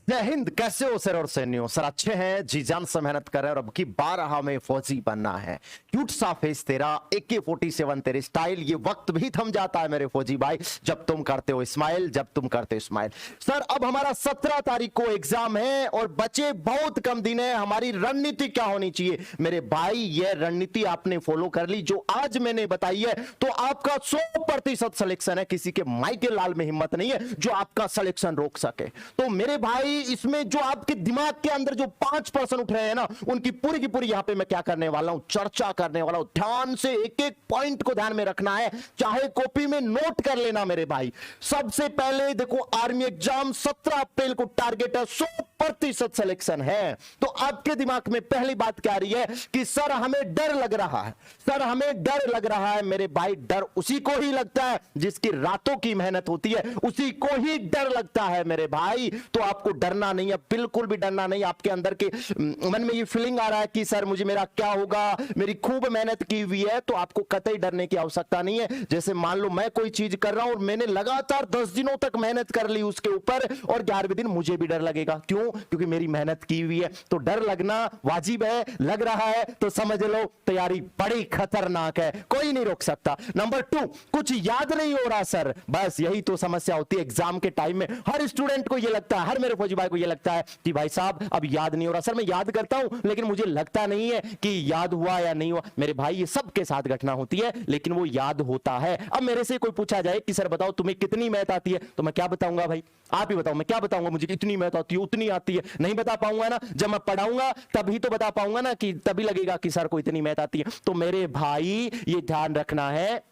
जय हिंद। कैसे हो सर और सैनियों? सर अच्छे हैं जी, जान से मेहनत कर रहे हैं और अब की 12 हमें फौजी बनना है। क्यूट सा फेस तेरा, AK-47 तेरे स्टाइल, ये वक्त भी थम जाता है मेरे फौजी भाई जब तुम करते हो स्माइल, जब तुम करते हो स्माइल। सर अब हमारा 17 तारीख को एग्जाम है और बचे बहुत कम दिन है। हमारी रणनीति क्या होनी चाहिए मेरे भाई? ये रणनीति आपने फॉलो कर ली जो आज मैंने बताई है तो आपका 100% सिलेक्शन है। किसी के माई के लाल में हिम्मत नहीं है जो आपका सिलेक्शन रोक सके। तो मेरे भाई इसमें जो आपके दिमाग के अंदर जो 5% उठ रहे हैं ना, उनकी पूरी की पूरी यहां पे मैं क्या करने वाला हूं, चर्चा करने वाला हूं। ध्यान से एक एक पॉइंट को ध्यान में रखना है, चाहे कॉपी में नोट कर लेना मेरे भाई। सबसे पहले देखो, आर्मी एग्जाम 17 अप्रैल को टारगेट है, 100% सिलेक्शन है। तो आपके दिमाग में पहली बात क्या आ रही है कि सर हमें डर लग रहा है, सर हमें डर लग रहा है। मेरे भाई डर उसी को ही लगता है जिसकी रातों की मेहनत होती है, उसी को ही डर लगता है मेरे भाई। तो आपको डरना नहीं है, बिल्कुल भी डरना नहीं। आपके अंदर के मन में ये फीलिंग आ रहा है कि सर मुझे मेरा क्या होगा, मेरी खूब मेहनत की हुई है, तो आपको कतई डरने की आवश्यकता नहीं है। जैसे मान लो मैं कोई चीज कर रहा हूं और मैंने लगातार 10 दिनों तक मेहनत कर ली उसके ऊपर और 11वें दिन मुझे भी डर लगेगा। क्यों? क्योंकि मेरी मेहनत की हुई है। तो डर लगना वाजिब है, लग रहा है तो समझ लो तैयारी बड़ी खतरनाक है, कोई नहीं रोक सकता। नंबर 2, कुछ याद नहीं हो रहा सर। बस यही तो समस्या होती है एग्जाम के टाइम में। हर स्टूडेंट को यह लगता है, हर मेरे फौजी भाई को यह लगता है कि भाई साहब अब याद नहीं हो रहा। सर मैं याद करता हूं लेकिन मुझे लगता नहीं है कि याद हुआ या नहीं हुआ। मेरे भाई ये सबके साथ घटना होती है लेकिन वो याद होता है। अब मेरे से कोई पूछा जाए कि सर बताओ तुम्हें कितनी मैथ आती है, तो मैं क्या बताऊंगा भाई? आप ही बताओ, मैं क्या बताऊंगा? मुझे इतनी मैथ आती है, उतनी आती है, नहीं बता पाऊंगा ना। जब मैं पढ़ाऊंगा तभी तो बता पाऊंगा ना, कि तभी लगेगा कि सर को इतनी मैथ आती है। तो मेरे भाई ये ध्यान रखना है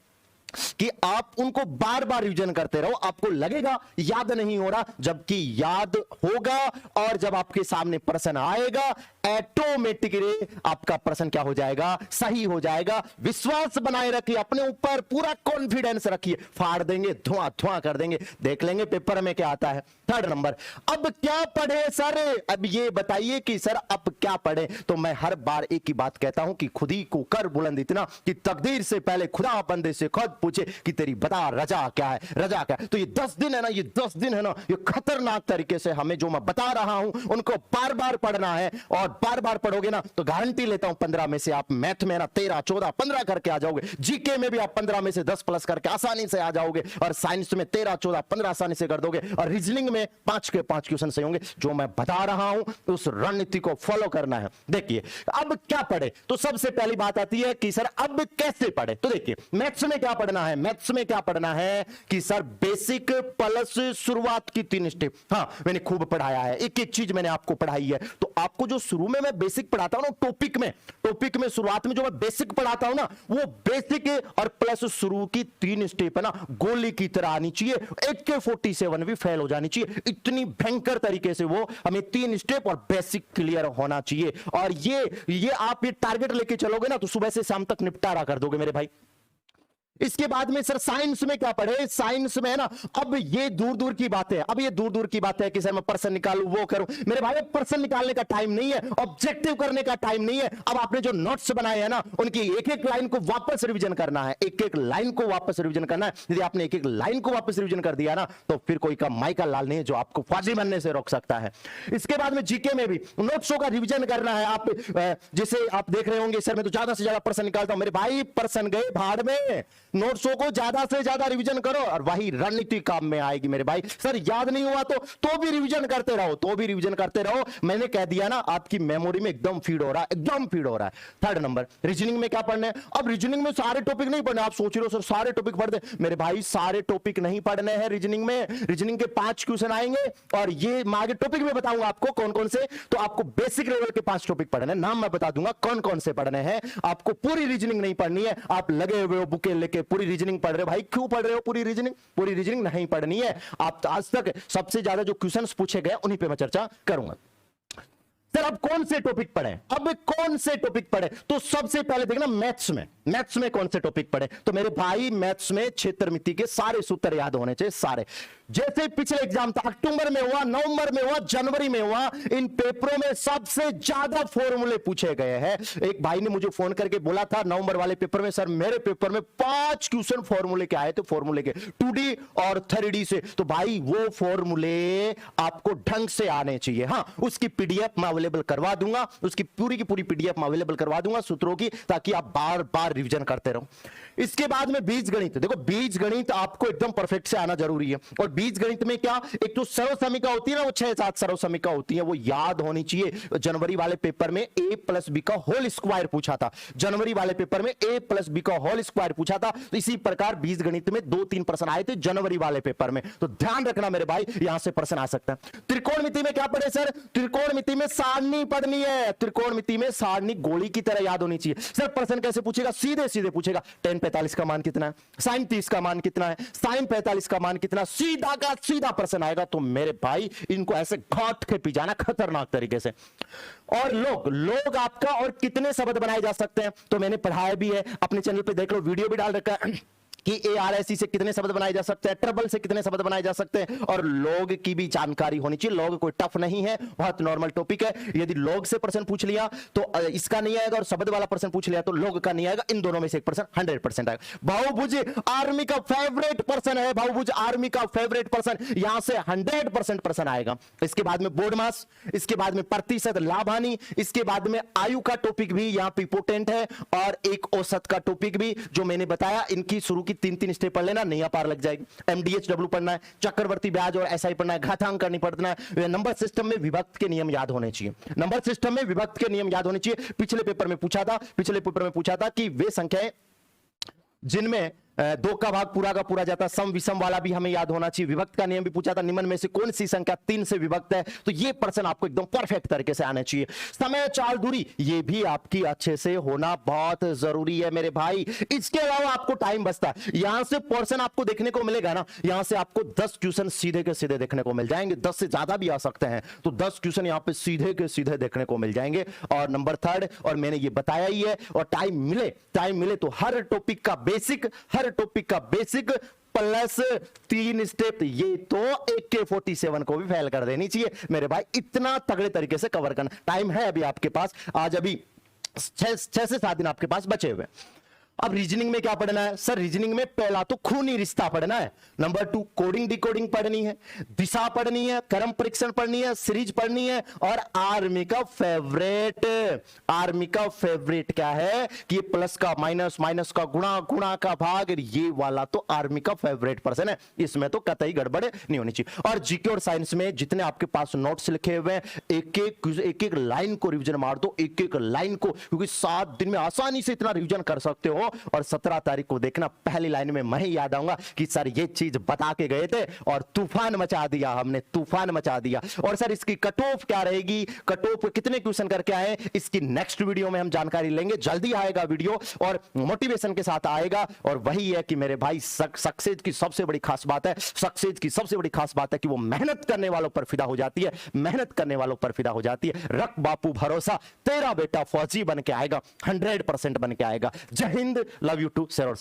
कि आप उनको बार बार रिवीजन करते रहो। आपको लगेगा याद नहीं हो रहा, जबकि याद होगा। और जब आपके सामने प्रश्न आएगा ऑटोमेटिकली आपका प्रश्न क्या हो जाएगा? सही हो जाएगा। विश्वास बनाए रखिए अपने ऊपर, पूरा कॉन्फिडेंस रखिए, फाड़ देंगे, धुआं धुआं कर देंगे, देख लेंगे पेपर में क्या आता है। 3rd नंबर, अब क्या पढ़े सर? अब ये बताइए कि सर अब क्या पढ़े? तो मैं हर बार एक ही बात कहता हूं कि खुद ही को कर बुलंद इतना कि तकदीर से पहले खुदा बंदे से खुद पूछे कि तेरी बता रजा क्या है, रजा क्या है। तो ये 10 दिन है ना, ये 10 दिन है ना, ये खतरनाक तरीके से हमें जो मैं बता रहा हूं उनको बार बार पढ़ना है। और बार बार पढ़ोगे ना तो गारंटी लेता हूं 15 में से आप मैथ में ना 13, 14, 15 करके आ जाओगे। जीके में भी आप 15 में से 10 प्लस करके आसानी से आ जाओगे। और साइंस में 13, 14, 15 आसानी से कर दोगे। और रीजनिंग में 5 के 5 क्वेश्चन सही होंगे। जो मैं बता रहा हूं उस रणनीति को फॉलो करना है। देखिए अब क्या पढ़े, तो सबसे पहली बात आती है कि सर अब कैसे पढ़े। तो देखिए मैथ्स में क्या पढ़ना है, मैथ्स में क्या पढ़ना है कि सर बेसिक प्लस शुरुआत की 3 स्टेप। हाँ मैंने खूब पढ़ाया है, एक एक चीज मैंने आपको पढ़ाई है। तो आपको जो शुरू में मैं बेसिक पढ़ाता हूं ना, टॉपिक में शुरुआत में जो मैं बेसिक पढ़ाता हूं ना, वो बेसिक और प्लस शुरू की 3 स्टेप है ना, गोली की तरह आनी चाहिए। AK-47 भी फेल हो जानी चाहिए, इतनी भयंकर तरीके से वो हमें 3 स्टेप और बेसिक क्लियर होना चाहिए। और ये आप ये टारगेट लेके चलोगे ना तो सुबह से शाम तक निपटारा कर दोगे मेरे भाई। इसके बाद में सर साइंस में क्या पढ़े? साइंस में है ना, अब ये दूर दूर की बात है, अब ये दूर दूर की बात है कि सर मैं पर्सन निकालूं, वो करूं। मेरे भाई पर्सन निकालने का टाइम नहीं है, ऑब्जेक्टिव करने का टाइम नहीं है। अब आपने जो नोट्स बनाए हैं ना, उनकी एक एक लाइन को वापस रिवीजन करना है, एक एक लाइन को वापस रिवीजन करना है। यदि आपने एक एक लाइन को वापस रिवीजन कर दिया ना तो फिर कोई का माई का लाल नहीं है जो आपको फौजी बनने से रोक सकता है। इसके बाद में जीके में भी नोट्सों का रिवीजन करना है। आप जिसे आप देख रहे होंगे सर मैं तो ज्यादा से ज्यादा पर्सन निकालता हूं, मेरे भाई पर्सन गए भाड़ में। नोट्सों को ज्यादा से ज्यादा रिवीजन करो और वही रणनीति काम में आएगी मेरे भाई। सर याद नहीं हुआ तो भी रिवीजन करते रहो, तो भी रिवीजन करते रहो। मैंने कह दिया ना, आपकी मेमोरी में एकदम फीड हो रहा है, एकदम फीड हो रहा है। 3rd नंबर, रीजनिंग में क्या पढ़ना है? अब रीजनिंग में सारे टॉपिक नहीं पढ़ने। आप सोच रहे हो सर सारे टॉपिक पढ़ दे, मेरे भाई सारे टॉपिक नहीं पढ़ने हैं रीजनिंग में। रीजनिंग के 5 क्वेश्चन आएंगे और ये मैं आगे टॉपिक में बताऊंगा आपको कौन कौन से। तो आपको बेसिक लेवल के 5 टॉपिक पढ़ने हैं, नाम मैं बता दूंगा कौन कौन से पढ़ने हैं। आपको पूरी रीजनिंग नहीं पढ़नी है। आप लगे हुए हो बुके लेके पूरी रीजनिंग पढ़ रहे हो, भाई क्यों पढ़ रहे हो पूरी रीजनिंग? पूरी रीजनिंग नहीं पढ़नी है। आप आज तक सबसे ज्यादा जो क्वेश्चंस पूछे गए उन्हीं पे मैं चर्चा करूंगा। सर अब कौन से टॉपिक पढ़े, अब कौन से टॉपिक पढ़े? तो सबसे पहले देखना मैथ्स में कौन से टॉपिक पढ़े। तो मेरे भाई मैथ्स में क्षेत्रमिति के सारे सूत्र याद होने चाहिए, सारे। जैसे पिछले एग्जाम था, अक्टूबर में हुआ, नवंबर में हुआ, जनवरी में हुआ, इन पेपरों में सबसे ज्यादा फॉर्मूले पूछे गए हैं। एक भाई ने मुझे फोन करके बोला था नवंबर वाले पेपर में, सर मेरे पेपर में 5 क्वेश्चन फॉर्मूले के आए थे, फॉर्मूले के 2D और 3D से। तो भाई वो फॉर्मूले आपको ढंग से आने चाहिए। हाँ, उसकी पीडीएफ मैं अवेलेबल करवा दूंगा, उसकी पूरी की पूरी पीडीएफ मैं अवेलेबल करवा दूंगा सूत्रों की, ताकि आप बार बार रिवीजन करते रहो। इसके बाद में बीज गणित, देखो बीज गणित आपको एकदम परफेक्ट से आना जरूरी है। और बीज गणित में क्या, एक तो सर्वसमीका होती है ना, वो 6-7 सर्वसमीका होती है, वो याद होनी चाहिए। जनवरी वाले पेपर में a+b का होल स्क्वायर पूछा था, जनवरी वाले पेपर में a+b का होल स्क्वायर पूछा था। तो इसी प्रकार बीज गणित में 2-3 प्रश्न आए थे जनवरी वाले पेपर में, तो ध्यान रखना मेरे भाई, यहां से प्रश्न आ सकता है। त्रिकोणमिति में क्या पढ़े सर? त्रिकोणमिति में सारणी पढ़नी है, त्रिकोणमिति में सारणी गोली की तरह याद होनी चाहिए। सर प्रश्न कैसे पूछेगा? सीधे सीधे पूछेगा, tan 45 का मान कितना है, sin 30 का मान कितना है, sin 45 का मान कितना, सीधा का सीधा प्रश्न आएगा। तो मेरे भाई इनको ऐसे घाट के पी जाना खतरनाक तरीके से। और लोग आपका और कितने शब्द बनाए जा सकते हैं, तो मैंने पढ़ाया भी है, अपने चैनल पे देख लो, वीडियो भी डाल रखा है कि ARSE से कितने शब्द बनाए जा सकते हैं, ट्रिपल से कितने शब्द बनाए जा सकते हैं। और लॉग की भी जानकारी होनी चाहिए। लॉग कोई टफ नहीं है, बहुत नॉर्मल टॉपिक है। यदि लॉग से प्रश्न पूछ लिया तो इसका नहीं आएगा, और शब्द वाला प्रश्न पूछ लिया तो लॉग का नहीं आएगा। इन दोनों में से एक प्रश्न 100% आएगा। बहुभुज आर्मी का फेवरेट पर्सन है, बहुभुज आर्मी का फेवरेट पर्सन, यहां से 100% प्रश्न आएगा। इसके बाद में बोर्ड मास, इसके बाद में प्रतिशत लाभ हानि, इसके बाद में आयु का टॉपिक भी यहां पे इंपोर्टेंट है, और एक औसत का टॉपिक भी जो मैंने बताया। इनकी शुरू की 3 स्टेप पढ़ लेना, नहीं पार लग जाएगी। MDHW पढ़ना है, चक्रवर्ती ब्याज और SI पढ़ना है, घातांक करनी पड़ना है। नंबर सिस्टम में विभक्त के नियम याद होने चाहिए, नंबर सिस्टम में विभक्त के नियम याद होने चाहिए। पिछले पेपर में पूछा था कि वे संख्याएं जिनमें 2 का भाग पूरा का पूरा जाता, सम विषम वाला भी हमें याद होना चाहिए। विभक्त का नियम भी पूछा था, निम्न में से कौन सी संख्या 3 से विभक्त है। तो ये प्रश्न आपको एकदम परफेक्ट तरीके से आना चाहिए। समय चाल दूरी, ये भी आपकी अच्छे से होना बहुत जरूरी है मेरे भाई। इसके अलावा आपको टाइम बचता है, यहां से पोर्शन आपको देखने को मिलेगा ना, यहां से आपको 10 क्वेश्चन सीधे के सीधे देखने को मिल जाएंगे, 10 से ज्यादा भी आ सकते हैं। तो 10 क्वेश्चन यहां पे सीधे के सीधे देखने को मिल जाएंगे। और नंबर 3, और मैंने ये बताया ही है, और टाइम मिले तो हर टॉपिक का बेसिक प्लस 3 स्टेप, ये तो AK-47 को भी फेल कर देनी चाहिए मेरे भाई। इतना तगड़े तरीके से कवर करना। टाइम है अभी आपके पास, आज अभी 6 से 7 दिन आपके पास बचे हुए। अब रीजनिंग में क्या पढ़ना है सर? रीजनिंग में पहला तो खूनी रिश्ता पढ़ना है, नंबर 2 कोडिंग डिकोडिंग पढ़नी है, दिशा पढ़नी है, क्रम परीक्षण पढ़नी है, सीरीज पढ़नी है, और आर्मी का फेवरेट क्या है कि प्लस का माइनस, माइनस का गुणा, गुणा का भाग, ये वाला तो आर्मी का फेवरेट पर्सन है, इसमें तो कतई गड़बड़ नहीं होनी चाहिए। और जीके और साइंस में जितने आपके पास नोट्स लिखे हुए हैं, एक लाइन को रिविजन मार दो, एक लाइन को, क्योंकि 7 दिन में आसानी से इतना रिविजन कर सकते हो। और 17 तारीख को देखना, पहली लाइन में मैं ही याद आऊंगा कि सर ये चीज बता के गए थे और तूफान मचा दिया, हमने तूफान मचा दिया। और सर इसकी कट ऑफ क्या रहेगी, कट ऑफ कितने क्वेश्चन करके आए, इसकी नेक्स्ट वीडियो में हम जानकारी लेंगे। जल्दी आएगा वीडियो और मोटिवेशन के साथ आएगा। और वही है कि मेरे भाई सक्सेस की सबसे बड़ी खास बात है, कि वो मेहनत करने वालों पर फिदा हो जाती है, मेहनत करने वालों पर फिदा हो जाती है। रख बापू भरोसा, तेरा बेटा फौजी बन के आएगा, 100% बन के आएगा। जय हिंद, लव यू टू शेर और